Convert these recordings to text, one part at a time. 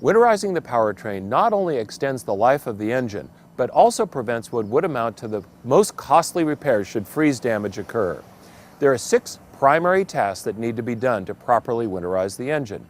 Winterizing the powertrain not only extends the life of the engine, but also prevents what would amount to the most costly repairs should freeze damage occur. There are 6 primary tasks that need to be done to properly winterize the engine.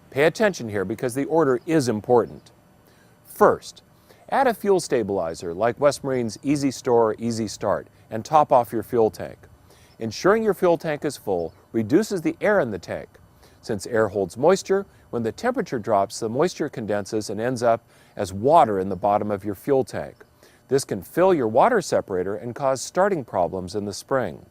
Pay attention here because the order is important. First, add a fuel stabilizer like West Marine's Easy Store Easy Start and top off your fuel tank. Ensuring your fuel tank is full reduces the air in the tank. Since air holds moisture, when the temperature drops, the moisture condenses and ends up as water in the bottom of your fuel tank. This can fill your water separator and cause starting problems in the spring.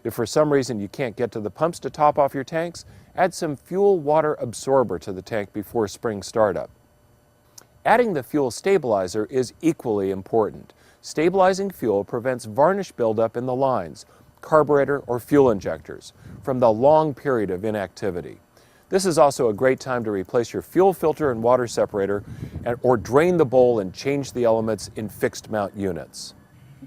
If for some reason you can't get to the pumps to top off your tanks, add some fuel water absorber to the tank before spring startup. Adding the fuel stabilizer is equally important. Stabilizing fuel prevents varnish buildup in the lines, carburetor, or fuel injectors from the long period of inactivity. This is also a great time to replace your fuel filter and water separator or drain the bowl and change the elements in fixed mount units.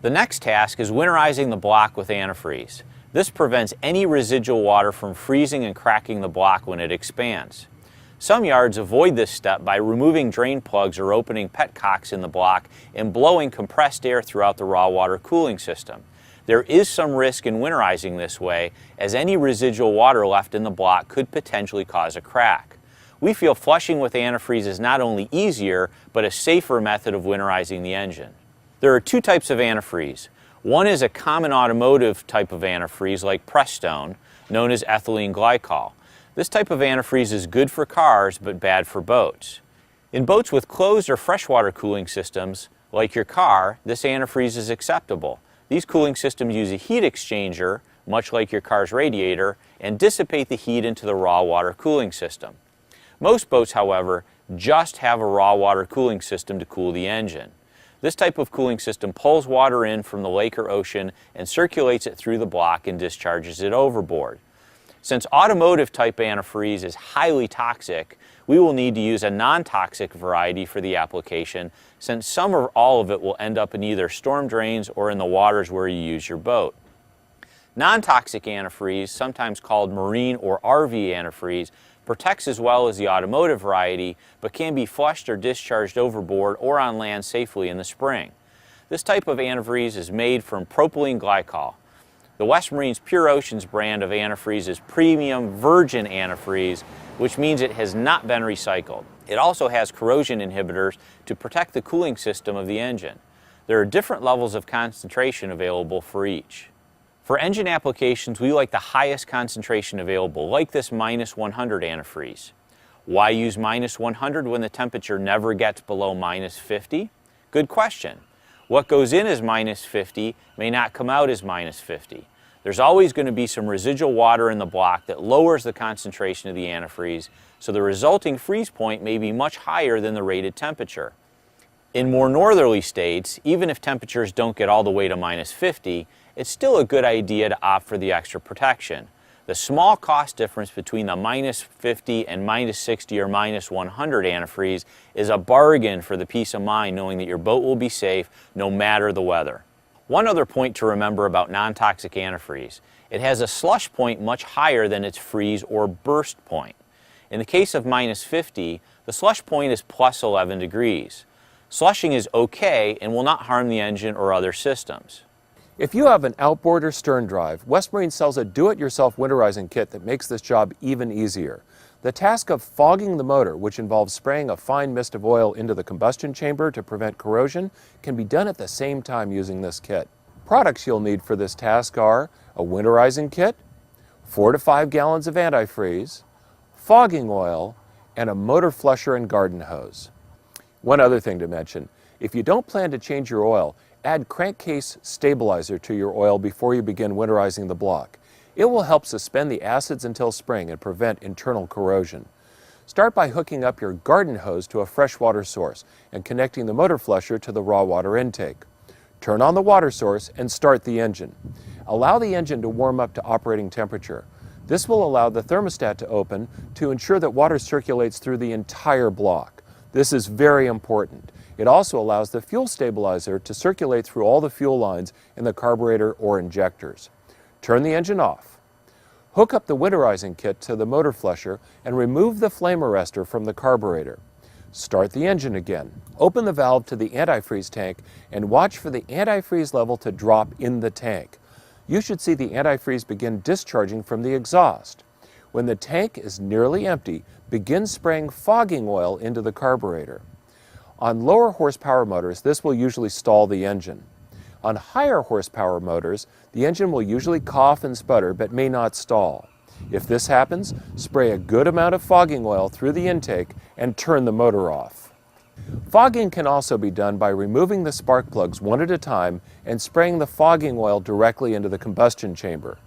The next task is winterizing the block with antifreeze. This prevents any residual water from freezing and cracking the block when it expands. Some yards avoid this step by removing drain plugs or opening petcocks in the block and blowing compressed air throughout the raw water cooling system. There is some risk in winterizing this way, as any residual water left in the block could potentially cause a crack. We feel flushing with antifreeze is not only easier, but a safer method of winterizing the engine. There are 2 types of antifreeze. One is a common automotive type of antifreeze like Prestone, known as ethylene glycol. This type of antifreeze is good for cars, but bad for boats. In boats with closed or freshwater cooling systems, like your car, this antifreeze is acceptable. These cooling systems use a heat exchanger, much like your car's radiator, and dissipate the heat into the raw water cooling system. Most boats, however, just have a raw water cooling system to cool the engine. This type of cooling system pulls water in from the lake or ocean and circulates it through the block and discharges it overboard. Since automotive type antifreeze is highly toxic, we will need to use a non-toxic variety for the application, since some or all of it will end up in either storm drains or in the waters where you use your boat. Non-toxic antifreeze, sometimes called marine or RV antifreeze, protects as well as the automotive variety, but can be flushed or discharged overboard or on land safely in the spring. This type of antifreeze is made from propylene glycol. The West Marine's Pure Oceans brand of antifreeze is premium virgin antifreeze, which means it has not been recycled. It also has corrosion inhibitors to protect the cooling system of the engine. There are different levels of concentration available for each. For engine applications, we like the highest concentration available, like this -100 antifreeze. Why use -100 when the temperature never gets below -50? Good question. What goes in as -50 may not come out as -50. There's always going to be some residual water in the block that lowers the concentration of the antifreeze, so the resulting freeze point may be much higher than the rated temperature. In more northerly states, even if temperatures don't get all the way to -50, it's still a good idea to opt for the extra protection. The small cost difference between the -50 and -60 or -100 antifreeze is a bargain for the peace of mind knowing that your boat will be safe no matter the weather. One other point to remember about non-toxic antifreeze: it has a slush point much higher than its freeze or burst point. In the case of -50, the slush point is +11 degrees. Slushing is okay and will not harm the engine or other systems. If you have an outboard or stern drive, West Marine sells a do-it-yourself winterizing kit that makes this job even easier. The task of fogging the motor, which involves spraying a fine mist of oil into the combustion chamber to prevent corrosion, can be done at the same time using this kit. Products you'll need for this task are a winterizing kit, 4 to 5 gallons of antifreeze, fogging oil, and a motor flusher and garden hose. One other thing to mention: if you don't plan to change your oil, add crankcase stabilizer to your oil before you begin winterizing the block. It will help suspend the acids until spring and prevent internal corrosion. Start by hooking up your garden hose to a freshwater source and connecting the motor flusher to the raw water intake. Turn on the water source and start the engine. Allow the engine to warm up to operating temperature. This will allow the thermostat to open to ensure that water circulates through the entire block. This is very important. It also allows the fuel stabilizer to circulate through all the fuel lines in the carburetor or injectors. Turn the engine off. Hook up the winterizing kit to the motor flusher and remove the flame arrestor from the carburetor. start the engine again. Open the valve to the antifreeze tank and watch for the antifreeze level to drop in the tank. You should see the antifreeze begin discharging from the exhaust. When the tank is nearly empty, begin spraying fogging oil into the carburetor. On lower horsepower motors, this will usually stall the engine. On higher horsepower motors, the engine will usually cough and sputter but may not stall. If this happens, spray a good amount of fogging oil through the intake and turn the motor off. Fogging can also be done by removing the spark plugs one at a time and spraying the fogging oil directly into the combustion chamber.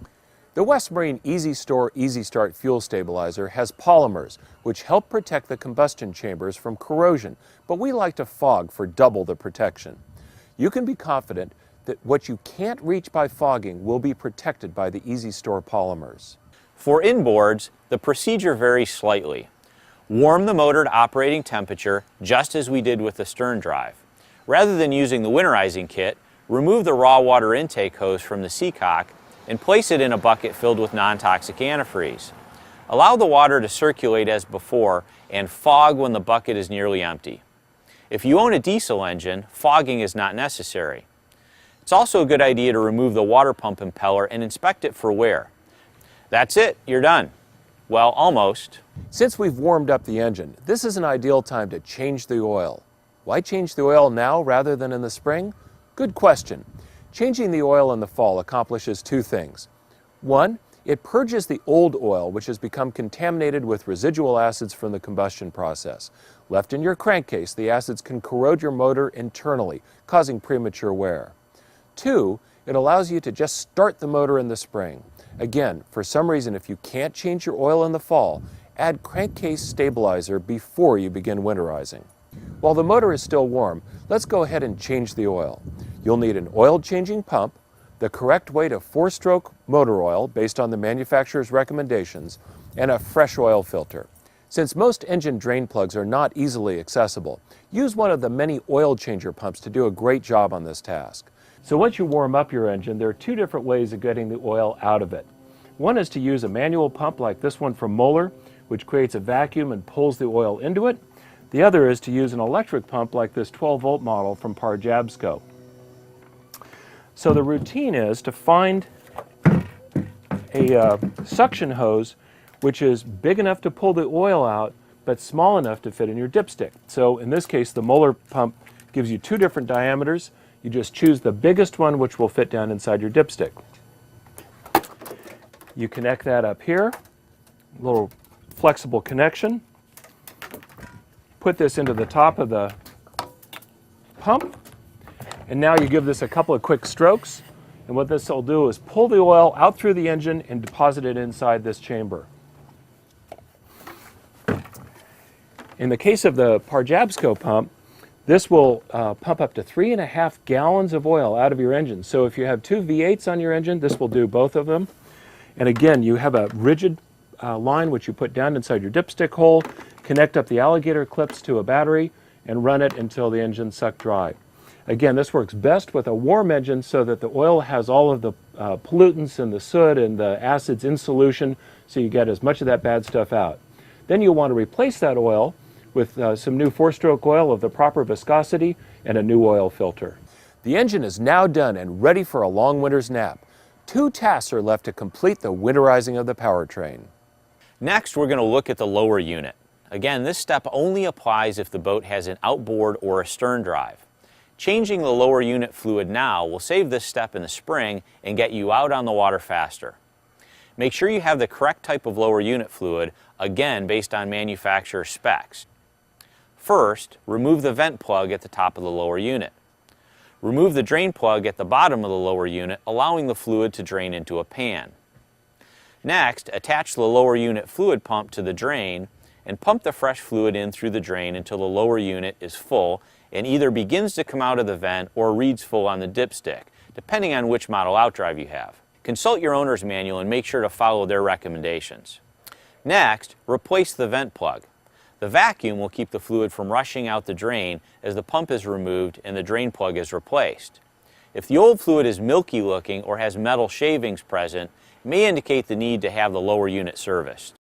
The West Marine Easy Store Easy Start fuel stabilizer has polymers which help protect the combustion chambers from corrosion, but we like to fog for double the protection. You can be confident that what you can't reach by fogging will be protected by the Easy Store polymers. For inboards, the procedure varies slightly. Warm the motor to operating temperature just as we did with the stern drive. Rather than using the winterizing kit, remove the raw water intake hose from the seacock and place it in a bucket filled with non-toxic antifreeze. Allow the water to circulate as before and fog when the bucket is nearly empty. If you own a diesel engine, fogging is not necessary. It's also a good idea to remove the water pump impeller and inspect it for wear. That's it, you're done. Well, almost. Since we've warmed up the engine, this is an ideal time to change the oil. Why change the oil now rather than in the spring? Good question. Changing the oil in the fall accomplishes two things. One, it purges the old oil, which has become contaminated with residual acids from the combustion process. Left in your crankcase, the acids can corrode your motor internally, causing premature wear. Two, it allows you to just start the motor in the spring. Again, for some reason, if you can't change your oil in the fall, add crankcase stabilizer before you begin winterizing. While the motor is still warm, let's go ahead and change the oil. You'll need an oil changing pump, the correct weight of 4-stroke motor oil based on the manufacturer's recommendations, and a fresh oil filter. Since most engine drain plugs are not easily accessible, use one of the many oil changer pumps to do a great job on this task. So once you warm up your engine, there are two different ways of getting the oil out of it. One is to use a manual pump like this one from Moeller, which creates a vacuum and pulls the oil into it. The other is to use an electric pump like this 12-volt model from 5kiOms2f4gg. So the routine is to find a suction hose which is big enough to pull the oil out but small enough to fit in your dipstick. So in this case, the Moeller pump gives you two different diameters. You just choose the biggest one which will fit down inside your dipstick. You connect that up here, a little flexible connection. Put this into the top of the pump, and now you give this a couple of quick strokes, and what this will do is pull the oil out through the engine and deposit it inside this chamber. In the case of the 5kiOms2f4gg pump, this will pump up to 3.5 gallons of oil out of your engine. So if you have two V8s on your engine, this will do both of them. And again, you have a rigid line which you put down inside your dipstick hole, connect up the alligator clips to a battery, and run it until the engine's sucked dry. Again, this works best with a warm engine so that the oil has all of the pollutants and the soot and the acids in solution, so you get as much of that bad stuff out. Then you'll want to replace that oil with some new 4-stroke oil of the proper viscosity and a new oil filter. The engine is now done and ready for a long winter's nap. Two tasks are left to complete the winterizing of the powertrain. Next, we're going to look at the lower unit. Again, this step only applies if the boat has an outboard or a stern drive. Changing the lower unit fluid now will save this step in the spring and get you out on the water faster. Make sure you have the correct type of lower unit fluid, again based on manufacturer specs. First, remove the vent plug at the top of the lower unit. Remove the drain plug at the bottom of the lower unit, allowing the fluid to drain into a pan. Next, attach the lower unit fluid pump to the drain and pump the fresh fluid in through the drain until the lower unit is full and either begins to come out of the vent or reads full on the dipstick, depending on which model outdrive you have. Consult your owner's manual and make sure to follow their recommendations. Next, replace the vent plug. The vacuum will keep the fluid from rushing out the drain as the pump is removed and the drain plug is replaced. If the old fluid is milky looking or has metal shavings present, it may indicate the need to have the lower unit serviced.